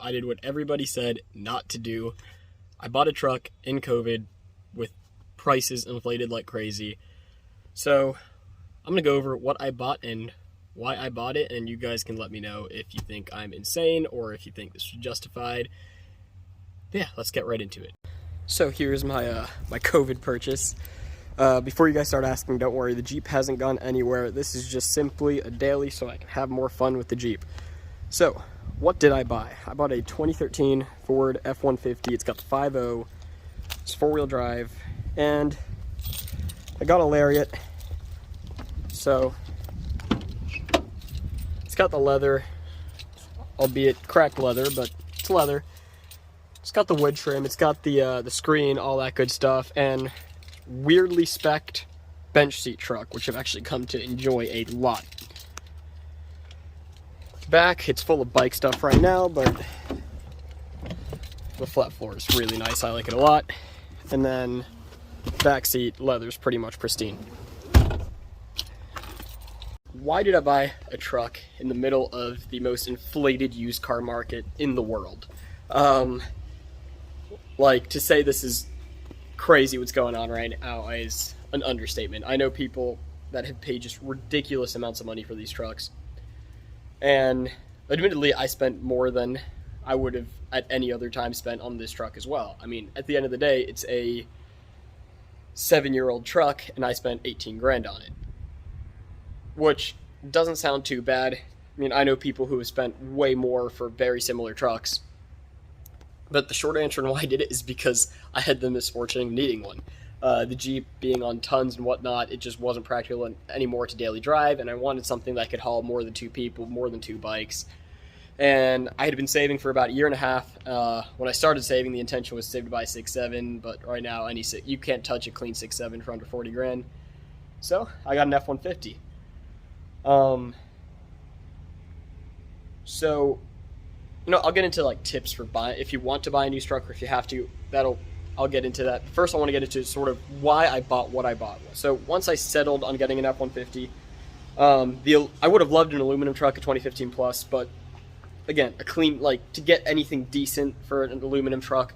I did what everybody said not to do. I bought a truck in COVID with prices inflated like crazy. So I'm going to go over what I bought and why I bought it, and you guys can let me know if you think I'm insane or if you think this is justified. Yeah, let's get right into it. So here's my my COVID purchase. Before you guys start asking, don't worry, the Jeep hasn't gone anywhere. This is just simply a daily so I can have more fun with the Jeep. So, what did I buy? I bought a 2013 Ford F-150. It's got the 5.0, it's four-wheel drive, and I got a Lariat. So, it's got the leather, albeit cracked leather, but it's leather. It's got the wood trim, it's got the screen, all that good stuff, and weirdly spec'd bench seat truck, which I've actually come to enjoy a lot. Back, it's full of bike stuff right now, but the flat floor is really nice. I like it a lot. And then back seat leather's pretty much pristine. Why did I buy a truck in the middle of the most inflated used car market in the world? Like, to say this is crazy what's going on right now is an understatement. I know people that have paid just ridiculous amounts of money for these trucks. And admittedly, I spent more than I would have at any other time spent on this truck as well. I mean, at the end of the day, it's a 7-year-old truck, and I spent 18 grand on it. Which doesn't sound too bad. I mean, I know people who have spent way more for very similar trucks. But the short answer on why I did it is because I had the misfortune of needing one. The Jeep being on tons and whatnot, it just wasn't practical anymore to daily drive, and I wanted something that could haul more than 2 people, more than 2 bikes. And I had been saving for about a year and a half. When I started saving, the intention was to buy 6.7, but right now you can't touch a clean 6.7 for under 40 grand. So I got an F-150. So, you know, I'll get into like tips for buying if you want to buy a new truck, or if you have to. I'll get into that. First, I want to get into sort of why I bought what I bought. So once I settled on getting an F-150, I would have loved an aluminum truck, a 2015 plus, but again, a clean, like, to get anything decent for an aluminum truck,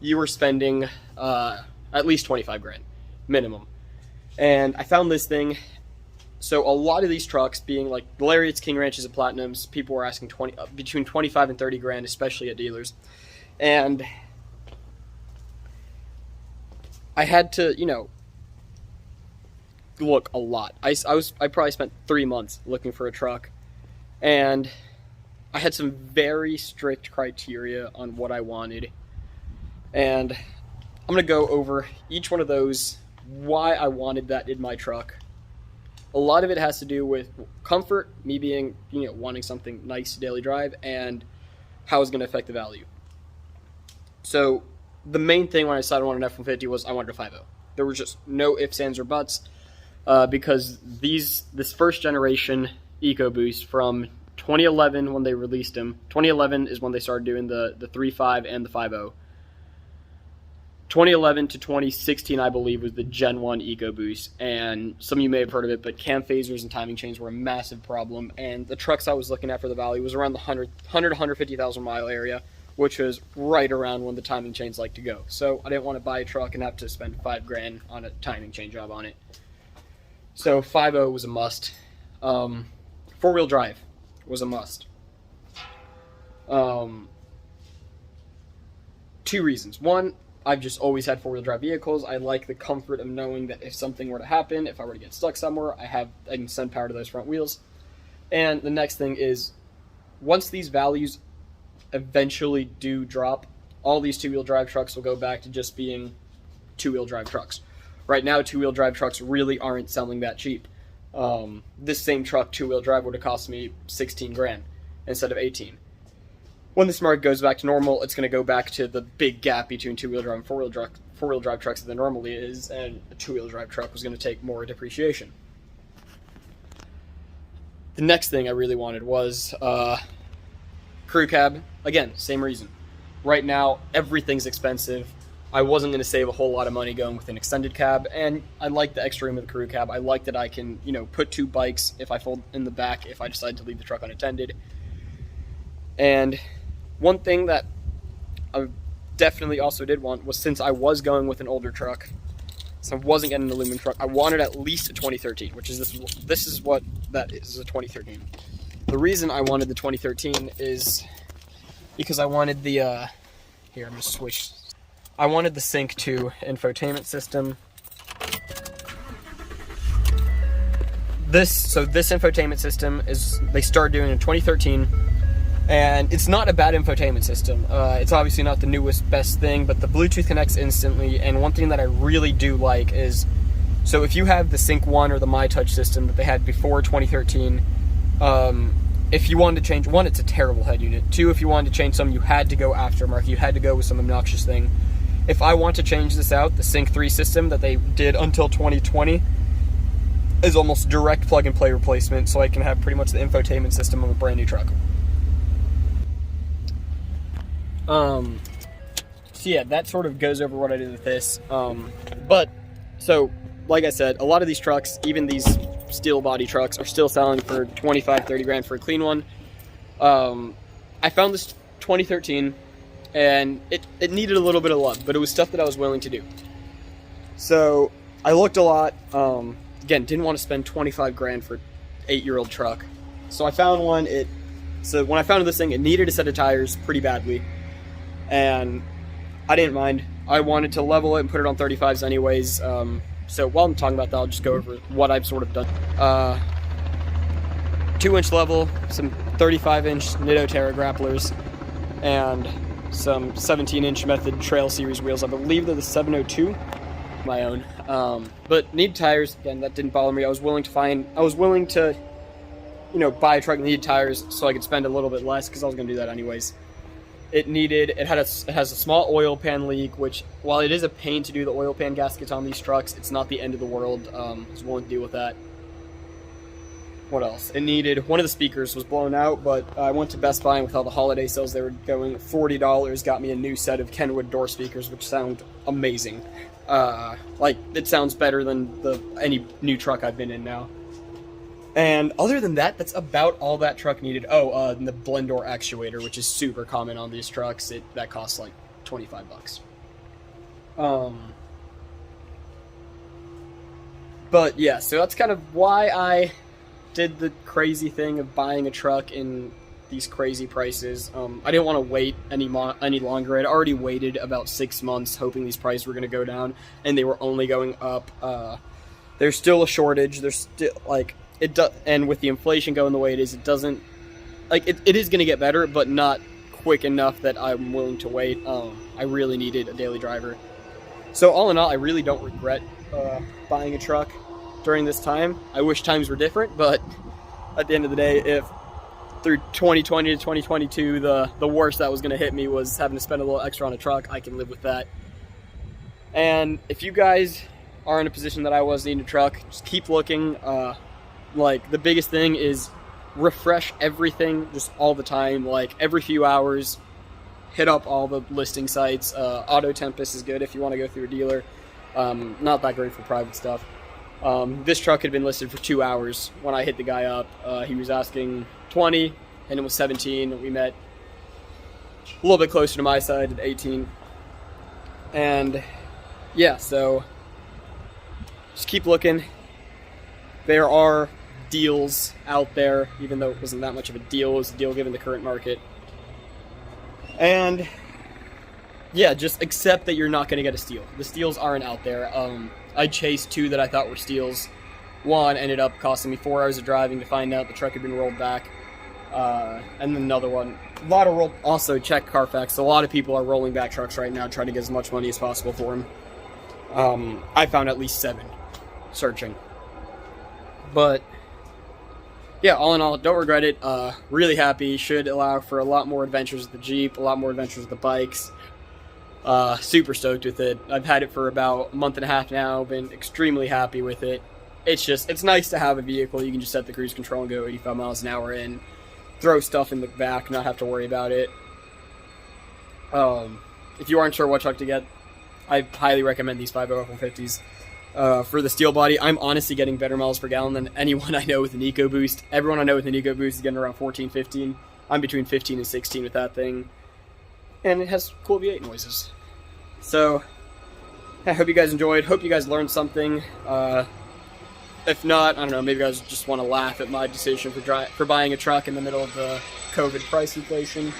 you were spending at least 25 grand minimum. And I found this thing. So a lot of these trucks, being like the Lariats, King Ranches, and Platinums, people were asking between 25 and 30 grand, especially at dealers. And I had to, you know, look a lot. I probably spent 3 months looking for a truck, and I had some very strict criteria on what I wanted. And I'm going to go over each one of those, why I wanted that in my truck. A lot of it has to do with comfort, me being, you know, wanting something nice to daily drive, and how it's going to affect the value. So the main thing when I decided I wanted an F-150 was I wanted a 5.0. There were just no ifs, ands, or buts, because this first generation EcoBoost from 2011 when they released them. 2011 is when they started doing the 3.5 and the 5.0. 2011 to 2016, I believe, was the Gen 1 EcoBoost, and some of you may have heard of it, but cam phasers and timing chains were a massive problem, and the trucks I was looking at for the value was around the 100 to 150,000 mile area, which was right around when the timing chains like to go. So I didn't want to buy a truck and have to spend 5 grand on a timing chain job on it. So 5.0 was a must. 4-wheel drive was a must. 2 reasons. One, I've just always had 4-wheel drive vehicles. I like the comfort of knowing that if something were to happen, if I were to get stuck somewhere, I can send power to those front wheels. And the next thing is, once these values eventually do drop, all these 2-wheel drive trucks will go back to just being 2-wheel drive trucks. Right now, 2-wheel drive trucks really aren't selling that cheap. This same truck, 2-wheel drive, would have cost me 16 grand instead of 18. When this market goes back to normal, it's going to go back to the big gap between 2-wheel drive and 4-wheel drive trucks that there normally is, and a 2-wheel drive truck was going to take more depreciation. The next thing I really wanted was crew cab. Again, same reason. Right now, everything's expensive. I wasn't going to save a whole lot of money going with an extended cab, and I like the extra room of the crew cab. I like that I can, you know, put 2 bikes if I fold in the back if I decide to leave the truck unattended. And One thing that I definitely also did want was, since I was going with an older truck, so I wasn't getting an aluminum truck, I wanted at least a 2013, which is this is what that is, a 2013. The reason I wanted the 2013 is because I wanted the here, I'm gonna switch. I wanted the Sync 2 infotainment system. This infotainment system they started doing in 2013, and it's not a bad infotainment system. It's obviously not the newest best thing, but the Bluetooth connects instantly, and one thing that I really do like is, so if you have the Sync 1 or the MyTouch system that they had before 2013, if you wanted to change, one, it's a terrible head unit. Two, if you wanted to change something, you had to go aftermarket. You had to go with some obnoxious thing. If I want to change this out, the Sync 3 system that they did until 2020 is almost direct plug-and-play replacement, so I can have pretty much the infotainment system of a brand new truck. So yeah, that sort of goes over what I did with this. But, so, like I said, a lot of these trucks, even these steel body trucks, are still selling for 25, 30 grand for a clean one. I found this 2013, and it needed a little bit of love, but it was stuff that I was willing to do. So, I looked a lot. Again, didn't want to spend 25 grand for an 8-year-old truck. So I found one. So when I found this thing, it needed a set of tires pretty badly. And I didn't mind. I wanted to level it and put it on 35s anyways. So while I'm talking about that, I'll just go over what I've sort of done. 2-inch level, some 35-inch Nitto Terra grapplers, and some 17-inch Method Trail Series wheels. I believe they're the 702. My own, but need tires. Again, that didn't bother me. I was willing to, you know, buy a truck that needed tires so I could spend a little bit less, because I was going to do that anyways. It has a small oil pan leak, which, while it is a pain to do the oil pan gaskets on these trucks, it's not the end of the world. I was willing to deal with that. What else? It needed, one of the speakers was blown out, but I went to Best Buy, and with all the holiday sales they were going, $40 got me a new set of Kenwood door speakers, which sound amazing. Like, it sounds better than any new truck I've been in now. And other than that, that's about all that truck needed. Oh, the blend door actuator, which is super common on these trucks. That costs like 25 bucks. But yeah, so that's kind of why I did the crazy thing of buying a truck in these crazy prices. I didn't want to wait any longer. I'd already waited about 6 months hoping these prices were going to go down, and they were only going up. There's still a shortage. There's still, like, and with the inflation going the way it is, it doesn't, like, it is going to get better, but not quick enough that I'm willing to wait. I really needed a daily driver. So all in all, I really don't regret buying a truck during this time. I wish times were different, but at the end of the day, if through 2020 to 2022, the worst that was going to hit me was having to spend a little extra on a truck, I can live with that. And if you guys are in a position that I was, needing a truck, just keep looking. Like, the biggest thing is refresh everything just all the time. Like, every few hours, hit up all the listing sites. Auto Tempest is good if you want to go through a dealer. Not that great for private stuff. This truck had been listed for 2 hours when I hit the guy up. He was asking 20, and it was 17. We met a little bit closer to my side at 18. And yeah, so just keep looking. There are deals out there, even though it wasn't that much of a deal. It was a deal given the current market. And yeah, just accept that you're not going to get a steal. The steals aren't out there. I chased 2 that I thought were steals. One ended up costing me 4 hours of driving to find out the truck had been rolled back. And then another one. Also, check Carfax. A lot of people are rolling back trucks right now, trying to get as much money as possible for them. I found at least 7 searching. But yeah, all in all, don't regret it. Really happy. Should allow for a lot more adventures with the Jeep, a lot more adventures with the bikes. Super stoked with it. I've had it for about a month and a half now. Been extremely happy with it. It's nice to have a vehicle you can just set the cruise control and go 85 miles an hour in, throw stuff in the back, not have to worry about it. If you aren't sure what truck to get, I highly recommend these 5.0 F-150s. For the steel body, I'm honestly getting better miles per gallon than anyone I know with an EcoBoost. Everyone I know with an EcoBoost is getting around 14, 15. I'm between 15 and 16 with that thing. and it has cool V8 noises. So, I hope you guys enjoyed. Hope you guys learned something. If not, I don't know, maybe you guys just want to laugh at my decision for buying a truck in the middle of the COVID price inflation.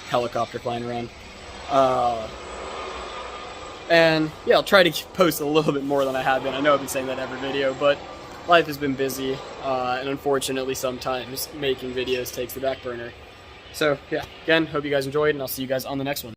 Helicopter flying around. And yeah, I'll try to post a little bit more than I have been. I know I've been saying that every video, but life has been busy, and unfortunately sometimes making videos takes the back burner. So yeah, again, hope you guys enjoyed, and I'll see you guys on the next one.